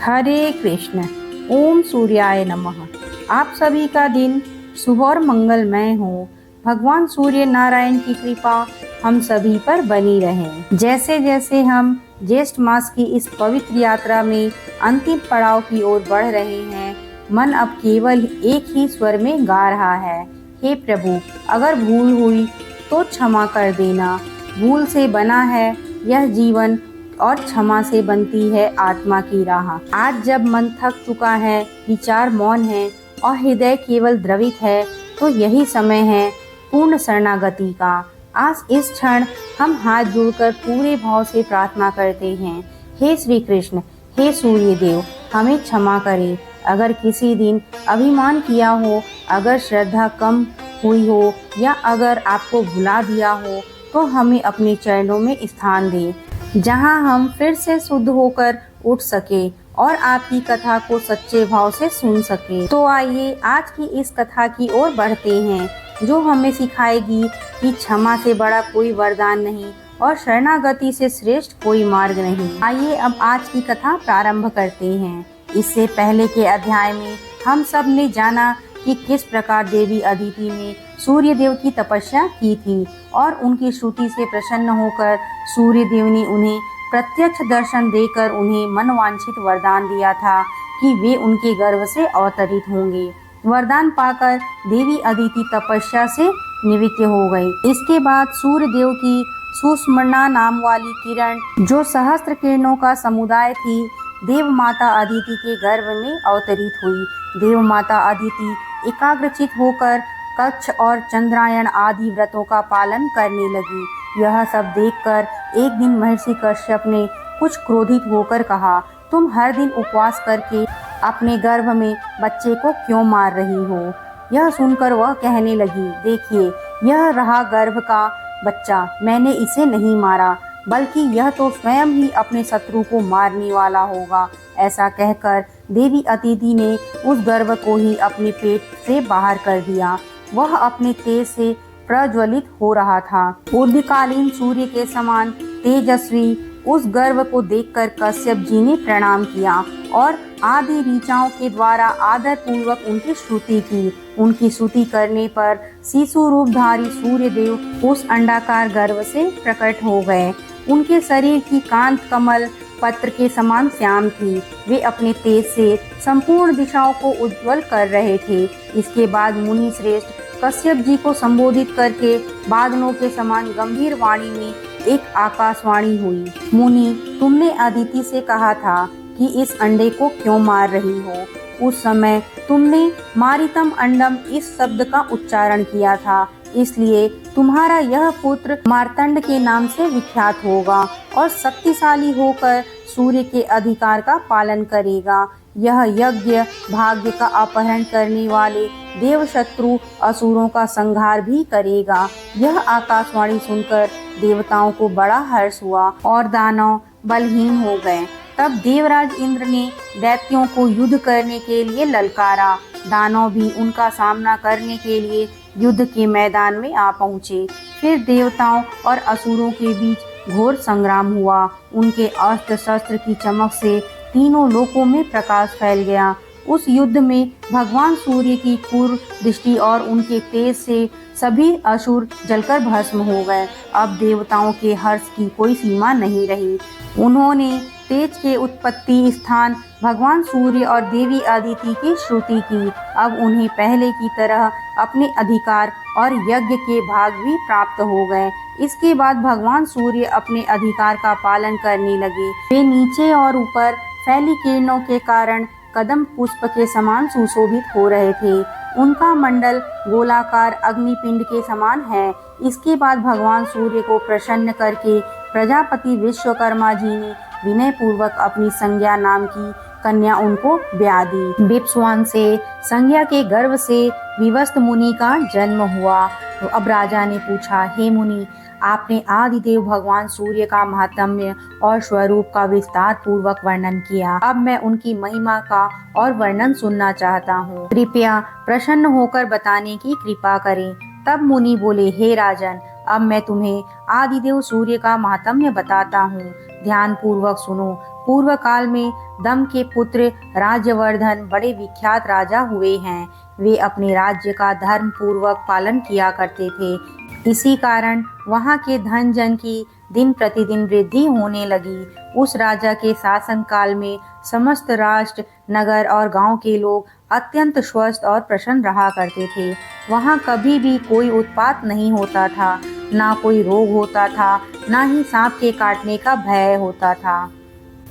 हरे कृष्ण। ओम सूर्याय नमः। आप सभी का दिन शुभ और मंगलमय हो। भगवान सूर्य नारायण की कृपा हम सभी पर बनी रहे। जैसे जैसे हम ज्येष्ठ मास की इस पवित्र यात्रा में अंतिम पड़ाव की ओर बढ़ रहे हैं, मन अब केवल एक ही स्वर में गा रहा है, हे प्रभु, अगर भूल हुई तो क्षमा कर देना। भूल से बना है यह जीवन और क्षमा से बनती है आत्मा की राह। आज जब मन थक चुका है, विचार मौन है और हृदय केवल द्रवित है, तो यही समय है पूर्ण शरणागति का। आज इस क्षण हम हाथ जोड़कर पूरे भाव से प्रार्थना करते हैं, हे श्री कृष्ण, हे सूर्य देव, हमें क्षमा करें। अगर किसी दिन अभिमान किया हो, अगर श्रद्धा कम हुई हो या अगर आपको भुला दिया हो, तो हमें अपने चरणों में स्थान दें, जहां हम फिर से शुद्ध होकर उठ सके और आपकी कथा को सच्चे भाव से सुन सके। तो आइए आज की इस कथा की ओर बढ़ते हैं, जो हमें सिखाएगी कि क्षमा से बड़ा कोई वरदान नहीं और शरणागति से श्रेष्ठ कोई मार्ग नहीं। आइए अब आज की कथा प्रारंभ करते हैं। इससे पहले के अध्याय में हम सब ने जाना कि किस प्रकार देवी अदिति ने सूर्य देव की तपस्या की थी और उनकी श्रुति से प्रसन्न होकर सूर्य देव ने उन्हें प्रत्यक्ष दर्शन देकर उन्हें मनवांछित वरदान दिया था कि वे उनके गर्भ से अवतरित होंगे। वरदान पाकर देवी अदिति तपस्या से निवृत्त हो गई। इसके बाद सूर्य देव की सुषमणा नाम वाली किरण, जो सहस्त्र किरणों का समुदाय थी, देव माता अदिति के गर्भ में अवतरित हुई। देव माता अदिति एकाग्रचित होकर कच्छ और चंद्रायण आदि व्रतों का पालन करने लगी। यह सब देखकर एक दिन महर्षि कश्यप ने कुछ क्रोधित होकर कहा, तुम हर दिन उपवास करके अपने गर्भ में बच्चे को क्यों मार रही हो? यह सुनकर वह कहने लगी, देखिए, यह रहा गर्भ का बच्चा, मैंने इसे नहीं मारा, बल्कि यह तो स्वयं ही अपने शत्रु को मारने वाला होगा। ऐसा कहकर देवी अदिति ने उस गर्भ को ही अपने पेट से बाहर कर दिया। वह अपने तेज से प्रज्वलित हो रहा था। उदयकालीन सूर्य के समान तेजस्वी उस गर्भ को देखकर कश्यप जी ने प्रणाम किया और आदि ऋचाओं के द्वारा आदर पूर्वक उनकी स्तुति की। उनकी स्तुति करने पर शिशु रूपधारी सूर्य देव उस अंडाकार गर्भ से प्रकट हो गए। उनके शरीर की कांत कमल पत्र के समान श्याम थी। वे अपने तेज से संपूर्ण दिशाओं को उज्जवल कर रहे थे। इसके बाद मुनि श्रेष्ठ कश्यप जी को संबोधित करके बादलों के समान गंभीर वाणी में एक आकाशवाणी हुई, मुनि, तुमने अदिति से कहा था कि इस अंडे को क्यों मार रही हो? उस समय तुमने मारितम अंडम इस शब्द का उच्चारण किया था, इसलिए तुम्हारा यह पुत्र मार्तंड के नाम से विख्यात होगा और शक्तिशाली होकर सूर्य के अधिकार का पालन करेगा। यह यज्ञ भाग्य का अपहरण करने वाले देव शत्रु असुरों का संहार भी करेगा। यह आकाशवाणी सुनकर देवताओं को बड़ा हर्ष हुआ और दानव बलहीन हो गए। तब देवराज इंद्र ने दैत्यों को युद्ध करने के लिए ललकारा। दानव भी उनका सामना करने के लिए युद्ध के मैदान में आ पहुँचे। फिर देवताओं और असुरों के बीच घोर संग्राम हुआ। उनके अस्त्र शस्त्र की चमक से तीनों लोकों में प्रकाश फैल गया। उस युद्ध में भगवान सूर्य की क्रूर दृष्टि और उनके तेज से सभी असुर जलकर भस्म हो गए। अब देवताओं के हर्ष की कोई सीमा नहीं रही। उन्होंने तेज के उत्पत्ति स्थान भगवान सूर्य और देवी अदिति की स्तुति की। अब उन्हें पहले की तरह अपने अधिकार और यज्ञ के भाग भी प्राप्त हो गए। इसके बाद भगवान सूर्य अपने अधिकार का पालन करने लगे। वे नीचे और ऊपर फैली किरणों के कारण कदम पुष्प के समान सुशोभित हो रहे थे। उनका मंडल गोलाकार अग्निपिंड के समान है। इसके बाद भगवान सूर्य को प्रसन्न करके प्रजापति विश्वकर्मा जी ने विनय पूर्वक अपनी संज्ञा नाम की कन्या उनको ब्याह दी। विप्सवान से संज्ञा के गर्भ से विवस्त मुनि का जन्म हुआ। तो अब राजा ने पूछा, हे मुनि, आपने आदिदेव भगवान सूर्य का महात्म्य और स्वरूप का विस्तार पूर्वक वर्णन किया। अब मैं उनकी महिमा का और वर्णन सुनना चाहता हूँ। कृपया प्रसन्न होकर बताने की कृपा करें। तब मुनि बोले, हे राजन, अब मैं तुम्हें आदिदेव सूर्य का महात्म्य बताता हूँ, ध्यान पूर्वक सुनो। पूर्व काल में दम के पुत्र राज्यवर्धन बड़े विख्यात राजा हुए हैं। वे अपने राज्य का धर्म पूर्वक पालन किया करते थे। इसी कारण वहाँ के धन जन की दिन प्रतिदिन वृद्धि होने लगी। उस राजा के शासन काल में समस्त राष्ट्र, नगर और गांव के लोग अत्यंत स्वस्थ और प्रसन्न रहा करते थे। वहाँ कभी भी कोई उत्पात नहीं होता था, ना कोई रोग होता था, ना ही सांप के काटने का भय होता था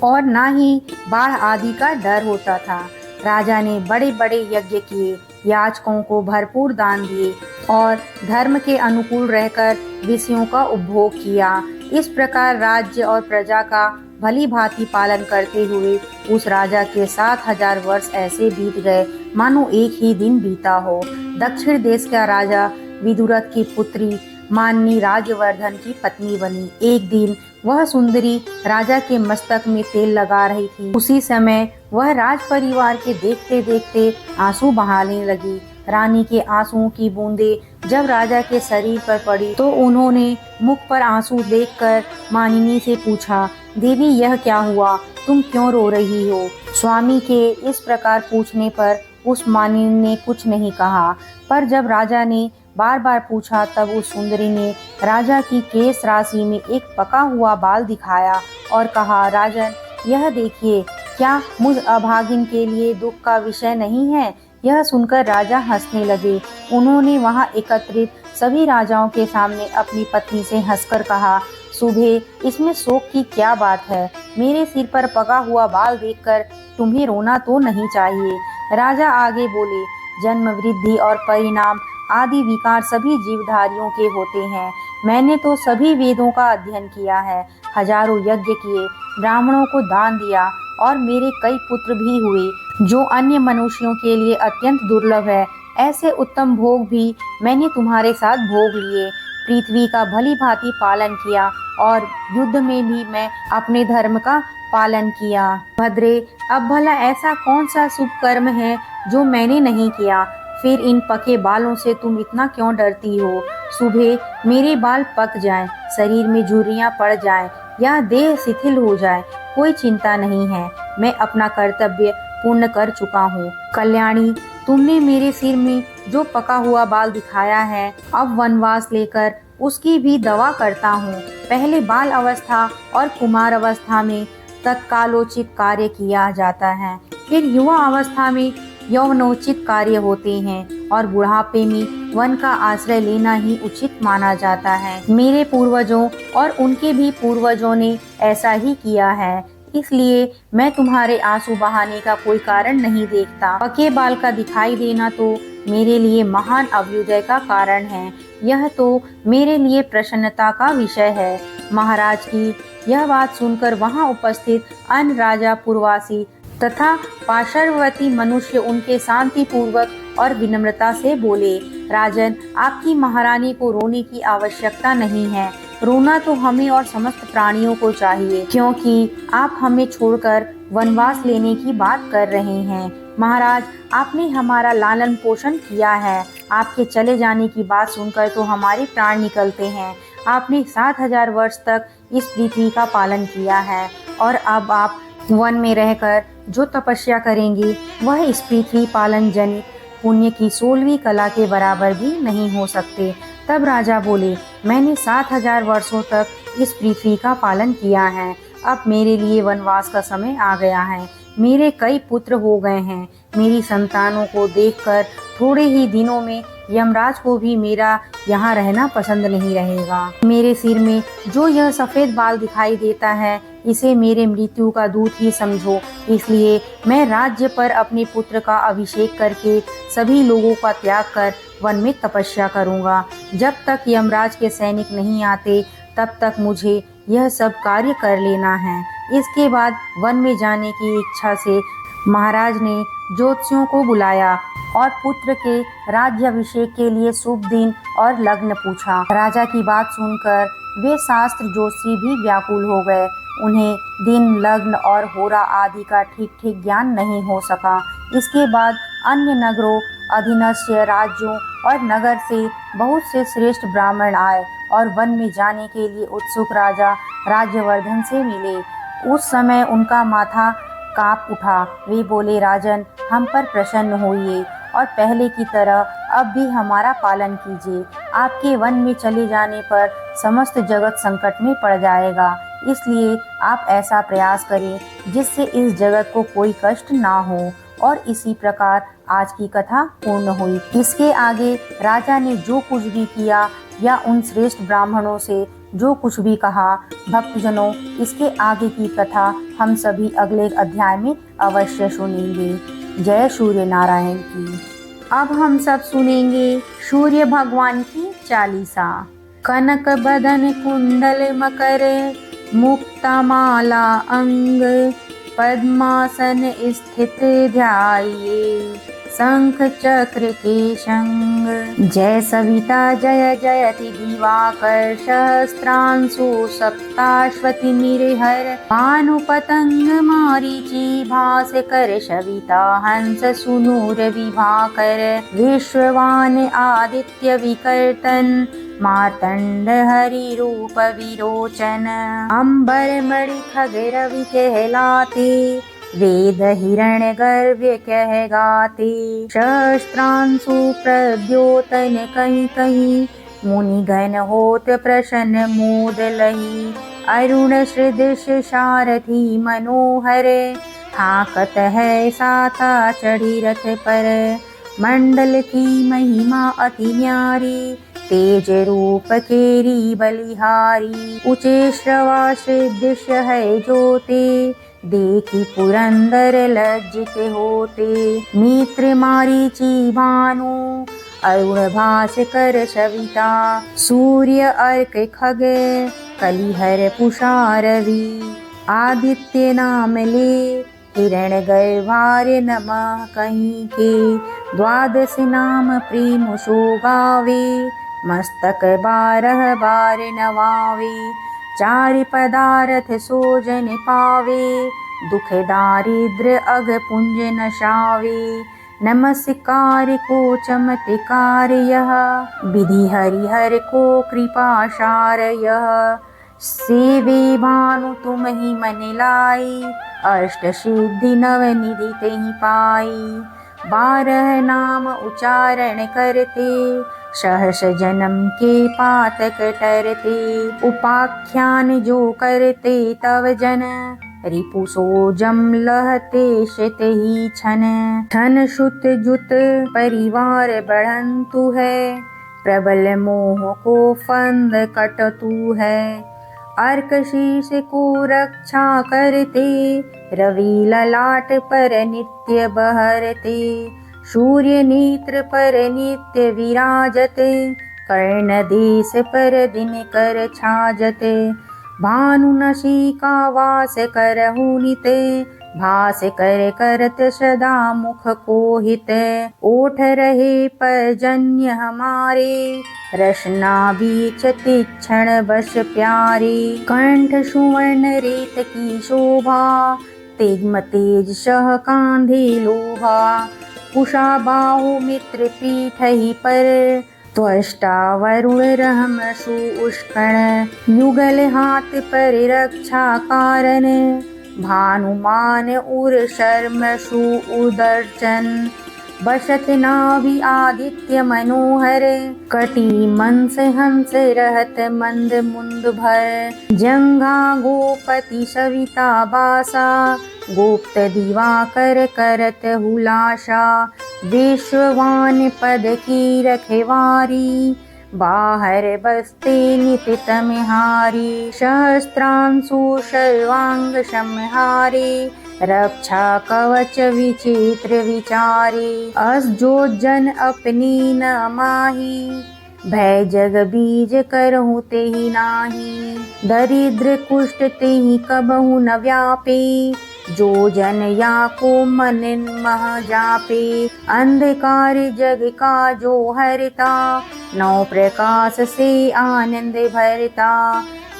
और ना ही बाढ़ आदि का डर होता था। राजा ने बड़े बड़े यज्ञ किए, याचकों को भरपूर दान दिए और धर्म के अनुकूल रहकर विषयों का उपभोग किया। इस प्रकार राज्य और प्रजा का भली भांति पालन करते हुए उस राजा के 7,000 वर्ष ऐसे बीत गए मानो एक ही दिन बीता हो। दक्षिण देश का राजा विदुरथ की पुत्री माननी राज्यवर्धन की पत्नी बनी। एक दिन वह सुंदरी राजा के मस्तक में तेल लगा रही थी। उसी समय वह राज परिवार के देखते देखते आंसू बहाने लगी। रानी के आंसुओं की बूंदें जब राजा के शरीर पर पड़ी तो उन्होंने मुख पर आंसू देखकर मानिनी से पूछा, देवी यह क्या हुआ, तुम क्यों रो रही हो? स्वामी के इस प्रकार पूछने पर उस मानिनी ने कुछ नहीं कहा, पर जब राजा ने बार बार पूछा तब उस सुंदरी ने राजा की केश राशि में एक पका हुआ बाल दिखाया और कहा, राजन यह देखिए, क्या मुझ अभागिन के लिए दुख का विषय नहीं है? यह सुनकर राजा हंसने लगे। उन्होंने वहां एकत्रित सभी राजाओं के सामने अपनी पत्नी से हंसकर कहा, सुबह इसमें शोक की क्या बात है? मेरे सिर पर पका हुआ बाल देखकर तुम्हें रोना तो नहीं चाहिए। राजा आगे बोले, जन्म, वृद्धि और परिणाम आदि विकार सभी जीवधारियों के होते हैं। मैंने तो सभी वेदों का अध्ययन किया है, हजारों यज्ञ किए, ब्राह्मणों को दान दिया और मेरे कई पुत्र भी हुए जो अन्य मनुष्यों के लिए अत्यंत दुर्लभ है। ऐसे उत्तम भोग भी मैंने तुम्हारे साथ भोग लिए। पृथ्वी का भली भांति पालन किया और युद्ध में भी मैं अपने धर्म का पालन किया। भद्रे, अब भला ऐसा कौन सा शुभ कर्म है जो मैंने नहीं किया? फिर इन पके बालों से तुम इतना क्यों डरती हो? सुबह मेरे बाल पक जाएं, शरीर में झुर्रियां पड़ जाएं या देह शिथिल हो जाए, कोई चिंता नहीं है। मैं अपना कर्तव्य पूर्ण कर चुका हूँ। कल्याणी, तुमने मेरे सिर में जो पका हुआ बाल दिखाया है, अब वनवास लेकर उसकी भी दवा करता हूँ। पहले बाल अवस्था और कुमार अवस्था में तत्कालोचित कार्य किया जाता है, फिर युवा अवस्था में यौवनोचित कार्य होते हैं और बुढ़ापे में वन का आश्रय लेना ही उचित माना जाता है। मेरे पूर्वजों और उनके भी पूर्वजों ने ऐसा ही किया है, इसलिए मैं तुम्हारे आंसू बहाने का कोई कारण नहीं देखता। पके बाल का दिखाई देना तो मेरे लिए महान अभ्युदय का कारण है। यह तो मेरे लिए प्रसन्नता का विषय है। महाराज की यह बात सुनकर वहां उपस्थित अन्य राजा, पूर्ववासी तथा पार्श्ववर्ती मनुष्य उनके शांति पूर्वक और विनम्रता से बोले, राजन, आपकी महारानी को रोने की आवश्यकता नहीं है। रोना तो हमें और समस्त प्राणियों को चाहिए, क्योंकि आप हमें छोड़कर वनवास लेने की बात कर रहे हैं। महाराज, आपने हमारा लालन पोषण किया है। आपके चले जाने की बात सुनकर तो हमारे प्राण निकलते हैं। आपने 7,000 वर्ष तक इस पृथ्वी का पालन किया है और अब आप वन में रहकर जो तपस्या करेंगे वह इस पृथ्वी पालन जनित पुण्य की 16वीं कला के बराबर भी नहीं हो सकते। तब राजा बोले, मैंने 7,000 वर्षों तक इस पृथ्वी का पालन किया है। अब मेरे लिए वनवास का समय आ गया है। मेरे कई पुत्र हो गए हैं। मेरी संतानों को देखकर थोड़े ही दिनों में यमराज को भी मेरा यहाँ रहना पसंद नहीं रहेगा। मेरे सिर में जो यह सफ़ेद बाल दिखाई देता है, इसे मेरे मृत्यु का दूत ही समझो। इसलिए मैं राज्य पर अपने पुत्र का अभिषेक करके सभी लोगों का त्याग कर वन में तपस्या करूँगा। जब तक यमराज के सैनिक नहीं आते तब तक मुझे यह सब कार्य कर लेना है। इसके बाद वन में जाने की इच्छा से महाराज ने ज्योतिषियों को बुलाया और पुत्र के राज्याभिषेक के लिए शुभ दिन और लग्न पूछा। राजा की बात सुनकर वे शास्त्र ज्योतिषी भी व्याकुल हो गए। उन्हें दिन, लग्न और होरा आदि का ठीक ठीक ज्ञान नहीं हो सका। इसके बाद अन्य नगरों, अधीनस्थ राज्यों और नगर से बहुत से श्रेष्ठ ब्राह्मण आए और वन में जाने के लिए उत्सुक राजा राज्यवर्धन से मिले। उस समय उनका माथा कांप उठा। वे बोले, राजन, हम पर प्रसन्न होइए और पहले की तरह अब भी हमारा पालन कीजिए। आपके वन में चले जाने पर समस्त जगत संकट में पड़ जाएगा, इसलिए आप ऐसा प्रयास करें जिससे इस जगत को कोई कष्ट ना हो। और इसी प्रकार आज की कथा पूर्ण हुई। इसके आगे राजा ने जो कुछ भी किया या उन श्रेष्ठ ब्राह्मणों से जो कुछ भी कहा, भक्तजनों, इसके आगे की कथा हम सभी अगले अध्याय में अवश्य सुनेंगे। जय सूर्य नारायण की। अब हम सब सुनेंगे सूर्य भगवान की चालीसा। कनक बदन कुंडल मकर मुक्ता माला अंग, पद्मासन स्थित ध्याये शंख चक्र के संग। जय सविता जय जयति दिवाकर, सहस्त्रांशु सप्ताश्वति निरहर, भानु पतंग मारीचि भास्कर, सविता हंस सुनूर विभाकर, विश्ववान आदित्य विकर्तन, मार्तंड हरि रूप विरोचन। अंबर मणि खग रवि कहलाते, वेद हिरण गर्व्य कह गाते, सहस्त्रांशु प्रद्योतन कहीं कहीं, मुनिगण होत प्रसन्न मोद लही। अरुण सदृश सारथी मनोहर, हाँकत है साता चढ़ी रथ पर। मंडल की महिमा अति न्यारी, तेज रूप केरी बलिहारी। ऊंचे श्रवास दृश्य है जोते, देखी पुरंदर लज्जित होते। मित्र मारीचि भानु, अरुण भास्कर सविता, सूर्य अर्क खग कलिहर पुषा रवि। आदित्य नाम ले हिरण गर्भार्य नमः कहीं के, द्वादश नाम प्रेम सो गावे, मस्तक 12 बार नवावे। 4 पदार्थ सो जन पावे, दुख दारिद्र अग पुंज नशावे। नमस्कार को चमत्कार यह, विधि हरिहर को कृपा सार यह। सेवे भानु तुम ही मन लाई, अष्ट सिद्धि नव निधि तेहि पाई। 12 नाम उच्चारण करते, सहस जन्म के पातक टरते। उपाख्यान जो करते तव जन, रिपु सो जम लहते शित ही छन। धन सुत जुत परिवार बढ़ंतु है, प्रबल मोह को फंद कटतु है। अर्क शीर्ष को रक्षा करते, रवि ललाट पर नित्य बहरते। सूर्य नेत्र पर नित्य विराजते, कर्ण देश पर दिन कर छाजते। भानु नसिका वास करहु नित, भास कर करत सदा मुख को हित। ओठ रहे पर्जन्य हमारे, रसना बीच तीक्षण बस प्यारे। कंठ सुवर्ण रेत की शोभा, तेग्म तेज सह कांधे लोहा। कुशा बाहु मित्र पीठ ही पर, त्वष्टा वरुण रहम सुउष्कण। युगल हाथ पर रक्षा कारण, भानुमान उर शर्म सुउदर्शन। बसत नाभि आदित्य मनोहर, कटी मंस हंस रहत मंद मुंद भर। जंघा गोपति सविता बासा, गुप्त दिवाकर करत हुलासा। विश्ववान पद की रखवारी, बाहर बसते नित तमहारी। सहस्त्रांशु सर्वांग समहारे, रक्षा कवच विचित्र विचारे। अस जो जन अपनी न माही, भय जग बीज करहु तेहि नाही। दरिद्र कुष्ठ तेहि कबहु न व्यापे, जो जन या को मन मह जापे। अंधकार जग का जो हरता, 9 प्रकाश से आनंद भरता।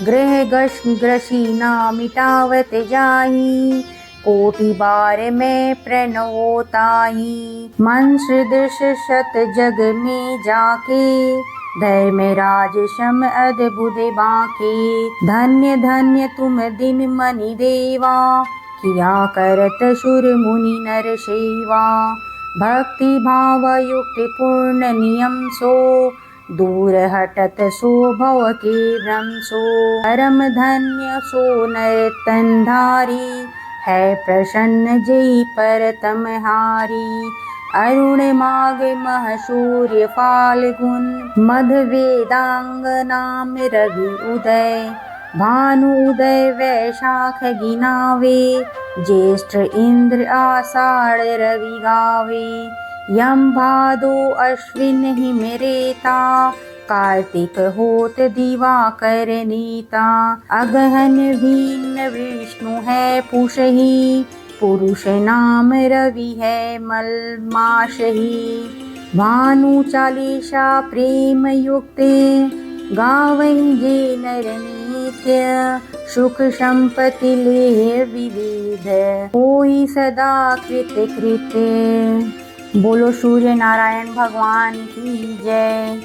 ग्रह ग्रसी ना मिटावत जाही, कोटि बार में प्रणवोताही। मन सदृश शत जग में जाके, धर्म राज शम अद्भुत बाके, धन्य धन्य तुम दिन मनि देवा, किया करत शुर मुनि नर सेवा। भक्ति भाव युक्ति पूर्ण नियम सो, दूर हटत सो भव के भ्रम सो। परम धन्य सो नर तन धारी, है प्रसन्न जय पर तमहारी। अरुण माग मह सूर्य फाल्गुन, मध वेदांग नाम रवि उदय। भानु उदय वैशाख गिनावे, ज्येष्ठ इंद्र आषाढ़ रवि गावे। यम भादो अश्विन हिम रेता, कार्तिक होत दिवाकर नीता। अगहन भिन्न विष्णु है पुषहि, पुरुष नाम रवि है मल मासहि। भानु चालीसा प्रेम युक्त, गावहि जे नर नित्य। सुख संपत्ति लेह विविध, होई सदा कृत कृत्य। बोलो सूर्य नारायण भगवान की जय।